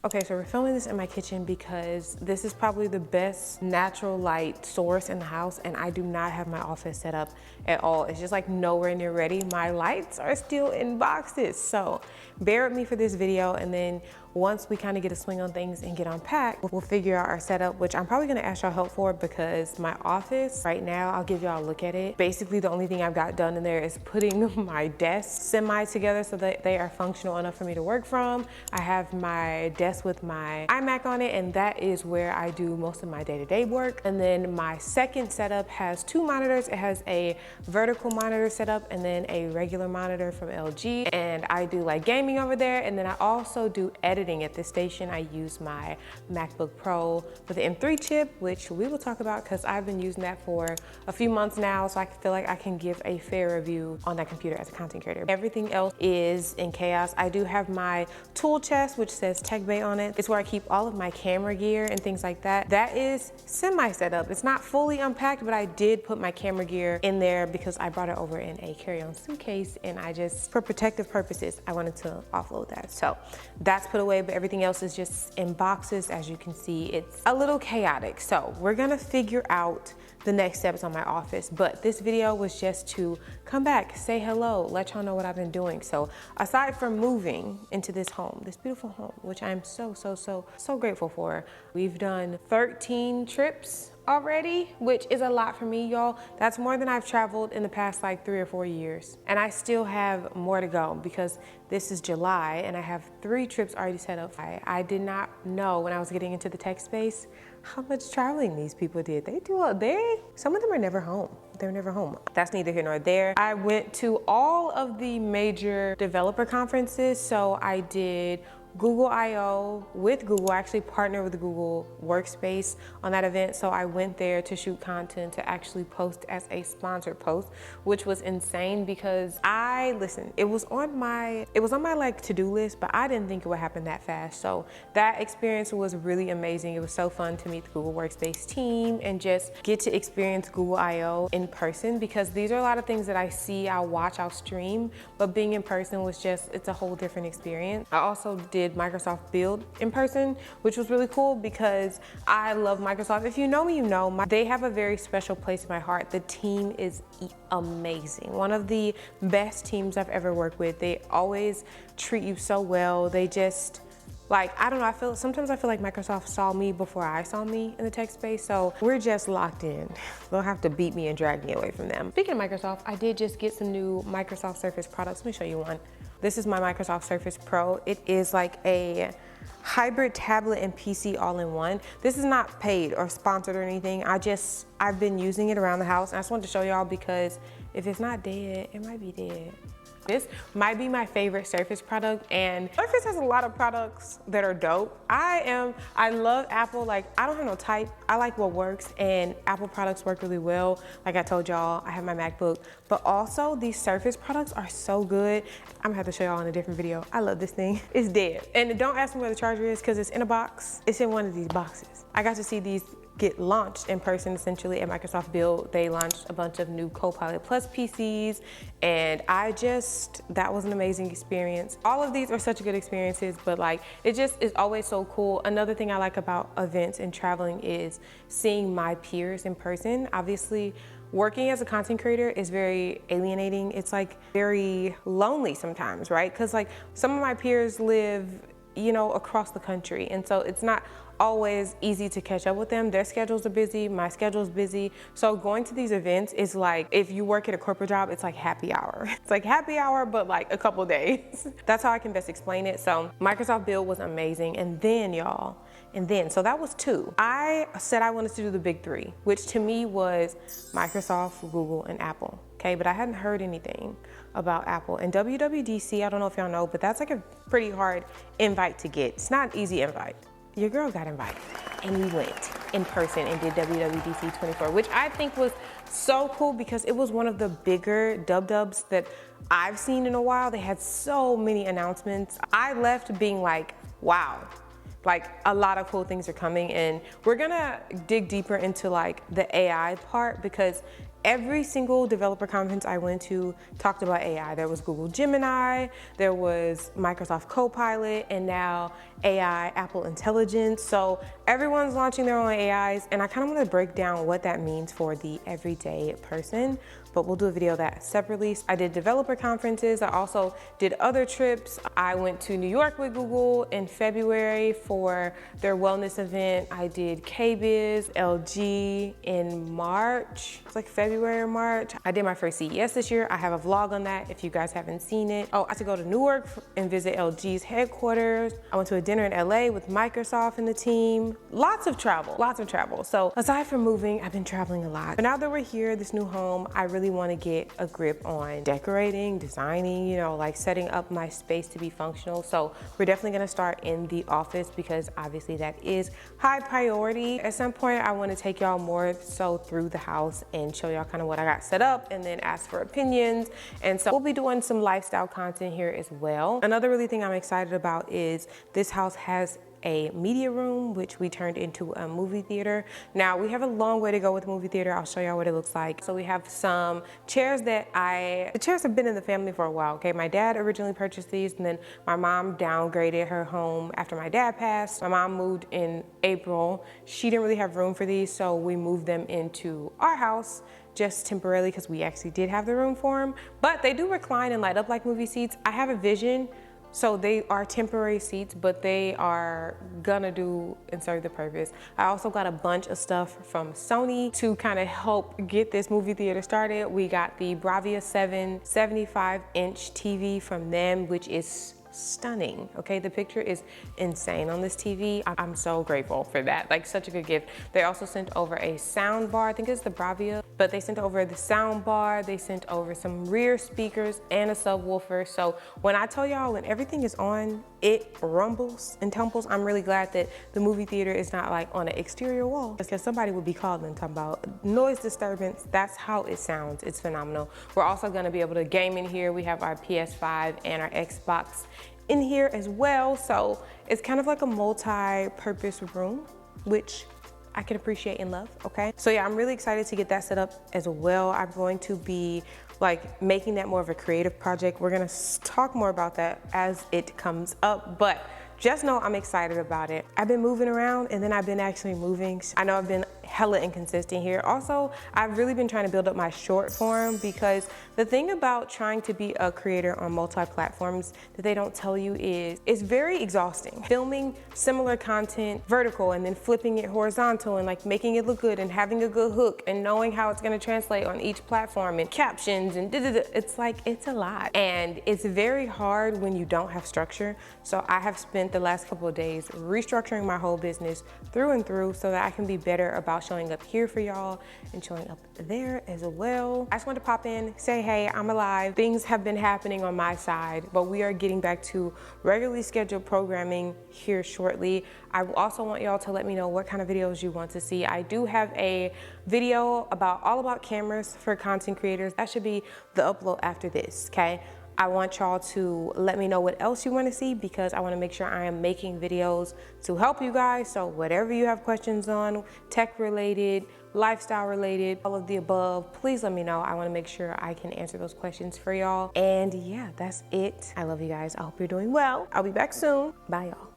Okay, so we're filming this in my kitchen because this is probably the best natural light source in the house, and I do not have my office set up at all. It's just like nowhere near ready. My lights are still in boxes. So bear with me for this video, and then once we kind of get a swing on things and get unpacked, we'll figure out our setup, which I'm probably gonna ask y'all help for because my office right now, I'll give y'all a look at it. Basically, the only thing I've got done in there is putting my desk semi together so that they are functional enough for me to work from. I have my desk with my iMac on it, and that is where I do most of my day-to-day work. And then my second setup has two monitors. It has a vertical monitor setup and then a regular monitor from LG. And I do like gaming over there. And then I also do editing at this station. I use my MacBook Pro with the M3 chip, which we will talk about because I've been using that for a few months now. So I feel like I can give a fair review on that computer as a content creator. Everything else is in chaos. I do have my tool chest, which says Tech Bay on it. It's where I keep all of my camera gear and things like that. That is semi set up. It's not fully unpacked, but I did put my camera gear in there because I brought it over in a carry-on suitcase, and I just, for protective purposes, I wanted to offload that. So that's put away, but everything else is just in boxes. As you can see, it's a little chaotic. So we're gonna figure out the next steps on my office, but this video was just to come back, say hello, let y'all know what I've been doing. So aside from moving into this home, this beautiful home, which I'm so grateful for, we've done 13 trips already, which is a lot for me, y'all. That's more than I've traveled in the past like 3 or 4 years. And I still have more to go because this is July and I have 3 trips already set up. I did not know when I was getting into the tech space how much traveling these people did. Some of them are never home. They're never home. That's neither here nor there. I went to all of the major developer conferences. So I did Google I/O with Google. I actually partnered with the Google Workspace on that event. So I went there to shoot content to actually post as a sponsored post, which was insane because it was on my like to-do list, but I didn't think it would happen that fast. So that experience was really amazing. It was so fun to meet the Google Workspace team and just get to experience Google I/O in person, because these are a lot of things that I see, I'll watch, I'll stream, but being in person was just, it's a whole different experience. I also did Microsoft Build in person, which was really cool because I love Microsoft. If you know me, you know, they have a very special place in my heart. The team is amazing. One of the best teams I've ever worked with. They always treat you so well. They just, like, I don't know, sometimes I feel like Microsoft saw me before I saw me in the tech space, so we're just locked in. They'll have to beat me and drag me away from them. Speaking of Microsoft, I did just get some new Microsoft Surface products. Let me show you one. This is my Microsoft Surface Pro. It is like a hybrid tablet and PC all in one. This is not paid or sponsored or anything. I've been using it around the house, and I just wanted to show y'all because if it's not dead, it might be dead. This might be my favorite Surface product, and Surface has a lot of products that are dope. I love Apple. Like, I don't have no type. I like what works, and Apple products work really well. Like I told y'all, I have my MacBook, but also these Surface products are so good. I'm gonna have to show y'all in a different video. I love this thing. It's dead. And don't ask me where the charger is because it's in a box. It's in one of these boxes. I got to see these get launched in person essentially at Microsoft Build. They launched a bunch of new Copilot Plus PCs, and that was an amazing experience. All of these are such good experiences, but like, it just is always so cool. Another thing I like about events and traveling is seeing my peers in person. Obviously, working as a content creator is very alienating. It's like very lonely sometimes, right? Because like some of my peers live, you know, across the country, and so it's not always easy to catch up with them. Their schedules are busy, my schedule's busy. So going to these events is like, if you work at a corporate job, it's like happy hour. It's like happy hour, but like a couple days. That's how I can best explain it. So Microsoft Build was amazing. And then y'all, so that was 2. I said I wanted to do the big 3, which to me was Microsoft, Google, and Apple. Okay, but I hadn't heard anything about Apple. And WWDC, I don't know if y'all know, but that's like a pretty hard invite to get. It's not an easy invite. Your girl got invited, and we went in person and did WWDC 24, which I think was so cool because it was one of the bigger dubs that I've seen in a while. They had so many announcements. I left being like, wow, like a lot of cool things are coming, and we're gonna dig deeper into like the AI part because Every single developer conference I went to talked about AI. There was Google Gemini, there was Microsoft Copilot, and now AI, Apple Intelligence. So everyone's launching their own AIs, and I kind of want to break down what that means for the everyday person, but we'll do a video of that separately. I did developer conferences. I also did other trips. I went to New York with Google in February for their wellness event. I did KBiz, LG in March. It's like February or March. I did my first CES this year. I have a vlog on that if you guys haven't seen it. Oh, I had to go to Newark and visit LG's headquarters. I went to a dinner in LA with Microsoft and the team. Lots of travel, lots of travel. So aside from moving, I've been traveling a lot. But now that we're here, this new home, I really want to get a grip on decorating, designing, you know, like setting up my space to be functional. So we're definitely going to start in the office because obviously that is high priority. At some point, I want to take y'all more so through the house and show y'all kind of what I got set up and then ask for opinions. And so we'll be doing some lifestyle content here as well. Another really thing I'm excited about is this house has a media room, which we turned into a movie theater. Now we have a long way to go with the movie theater. I'll show y'all what it looks like. So we have some chairs the chairs have been in the family for a while, okay? My dad originally purchased these and then my mom downgraded her home after my dad passed. My mom moved in April. She didn't really have room for these, so we moved them into our house just temporarily because we actually did have the room for them. But they do recline and light up like movie seats. I have a vision. So they are temporary seats, but they are gonna do and serve the purpose. I also got a bunch of stuff from Sony to kind of help get this movie theater started. We got the Bravia 7 75-inch TV from them, which is stunning, okay? The picture is insane on this TV. I'm so grateful for that, like such a good gift. They also sent over a sound bar, I think it's the Bravia, but they sent over the sound bar, they sent over some rear speakers and a subwoofer. So when I tell y'all, when everything is on, it rumbles and tumbles. I'm really glad that the movie theater is not like on an exterior wall, because somebody would be calling and talking about noise disturbance. That's how it sounds. It's phenomenal. We're also gonna be able to game in here. We have our PS5 and our Xbox in here as well. So it's kind of like a multi-purpose room, which I can appreciate and love, okay? So yeah, I'm really excited to get that set up as well. I'm going to be like making that more of a creative project. We're gonna talk more about that as it comes up, but just know I'm excited about it. I've been moving around and then I've been actually moving. I know I've been hella inconsistent here. Also, I've really been trying to build up my short form, because the thing about trying to be a creator on multi-platforms that they don't tell you is it's very exhausting. Filming similar content vertical and then flipping it horizontal and like making it look good and having a good hook and knowing how it's gonna translate on each platform and captions and it's like, it's a lot. And it's very hard when you don't have structure. So I have spent the last couple of days restructuring my whole business through and through so that I can be better about showing up here for y'all and showing up there as well. I just wanted to pop in, say, hey, I'm alive. Things have been happening on my side, but we are getting back to regularly scheduled programming here shortly. I also want y'all to let me know what kind of videos you want to see. I do have a video all about cameras for content creators. That should be the upload after this, okay? I want y'all to let me know what else you want to see, because I want to make sure I am making videos to help you guys. So whatever you have questions on, tech related, lifestyle related, all of the above, please let me know. I want to make sure I can answer those questions for y'all. And yeah, that's it. I love you guys. I hope you're doing well. I'll be back soon. Bye, y'all.